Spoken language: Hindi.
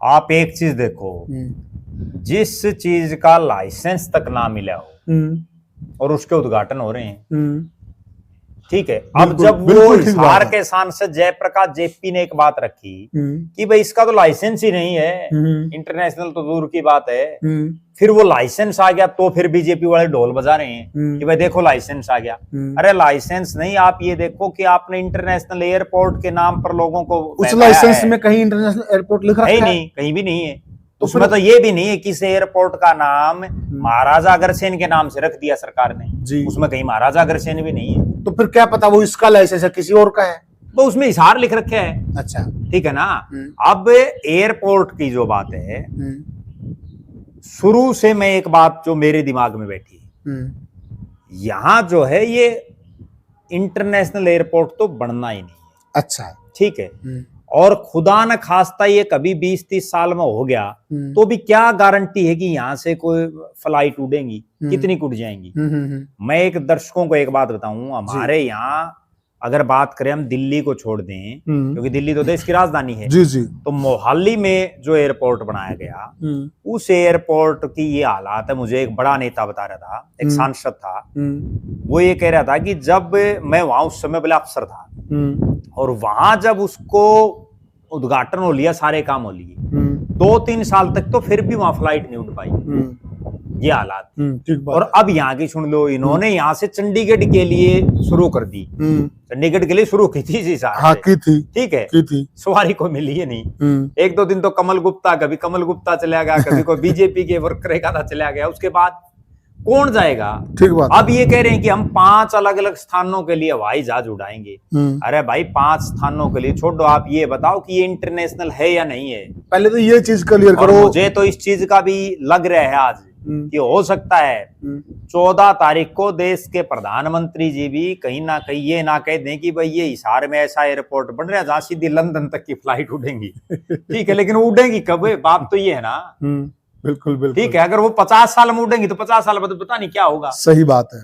आप एक चीज देखो, जिस चीज का लाइसेंस तक ना मिला हो और उसके उद्घाटन हो रहे हैं, ठीक है। अब जब वो हिसार के सांसद जयप्रकाश जेपी ने एक बात रखी कि भाई इसका तो लाइसेंस ही नहीं है, इंटरनेशनल तो दूर की बात है, फिर वो लाइसेंस आ गया तो फिर बीजेपी वाले ढोल बजा रहे हैं कि भाई देखो लाइसेंस आ गया। अरे लाइसेंस नहीं, आप ये देखो कि आपने इंटरनेशनल एयरपोर्ट के नाम पर लोगों को उस लाइसेंस में कहीं इंटरनेशनल एयरपोर्ट लिखा है? नहीं, कहीं भी नहीं है। उसमें तो ये भी नहीं है कि इस एयरपोर्ट का नाम महाराजा अग्रसेन के नाम से रख दिया सरकार ने, उसमें कहीं महाराजा अग्रसेन भी नहीं है। तो फिर क्या पता वो इसका लाइसेंस है किसी और का है, वो उसमें हिसार लिख रखे है। अच्छा, ठीक है ना। अब एयरपोर्ट की जो बात है, शुरू से मैं एक बात जो मेरे दिमाग में बैठी है, यहां जो है ये इंटरनेशनल एयरपोर्ट तो बनना ही नहीं है। अच्छा, ठीक है। और खुदा न खास्ता ये कभी 20-30 साल में हो गया तो भी क्या गारंटी है कि यहां से कोई फ्लाइट उड़ेंगी, कितनी उड़ जाएंगी। मैं एक दर्शकों को एक बात बताऊं, हमारे यहाँ अगर बात करें हम दिल्ली को छोड़ दें, क्योंकि दिल्ली तो देश की राजधानी है, जी। तो मोहाली में जो एयरपोर्ट बनाया गया, उस एयरपोर्ट की ये हालात है। मुझे एक बड़ा नेता बता रहा था, एक सांसद था, वो ये कह रहा था कि जब मैं वहां उस समय बड़ा अफसर था और वहां जब उसको उद्घाटन हो लिया, सारे काम हो लिए, 2-3 साल तक तो फिर भी वहां फ्लाइट नहीं उड़ पाई। ये हालात। और अब यहाँ की सुन लो, इन्होंने यहाँ से चंडीगढ़ के लिए शुरू कर दी, चंडीगढ़ के लिए शुरू की थी, हाँ, की थी, ठीक है, की थी। सवारी को मिली है नहीं। 1-2 दिन तो कमल गुप्ता, कभी कमल गुप्ता चला गया, कभी कोई बीजेपी के वर्कर का था चला गया, उसके बाद कौन जाएगा। ठीक बात। अब ये कह रहे हैं कि हम 5 अलग अलग स्थानों के लिए हवाई जहाज उड़ाएंगे। अरे भाई 5 स्थानों के लिए छोड़ो, आप ये बताओ कि ये इंटरनेशनल है या नहीं है। पहले तो ये चीज क्लियर करो। मुझे तो इस चीज का भी लग रहा है आज कि हो सकता है 14 तारीख को देश के प्रधानमंत्री जी भी कहीं ना कहीं ये ना कह दें कि भाई ये हिसार में ऐसा एयरपोर्ट बन रहा है जहां सीधी लंदन तक की फ्लाइट उड़ेंगी। ठीक है, लेकिन उड़ेंगी कब, बात तो ये है ना। बिल्कुल। ठीक है, अगर वो 50 साल में उड़ेंगी तो 50 साल बाद पता नहीं क्या होगा। सही बात है।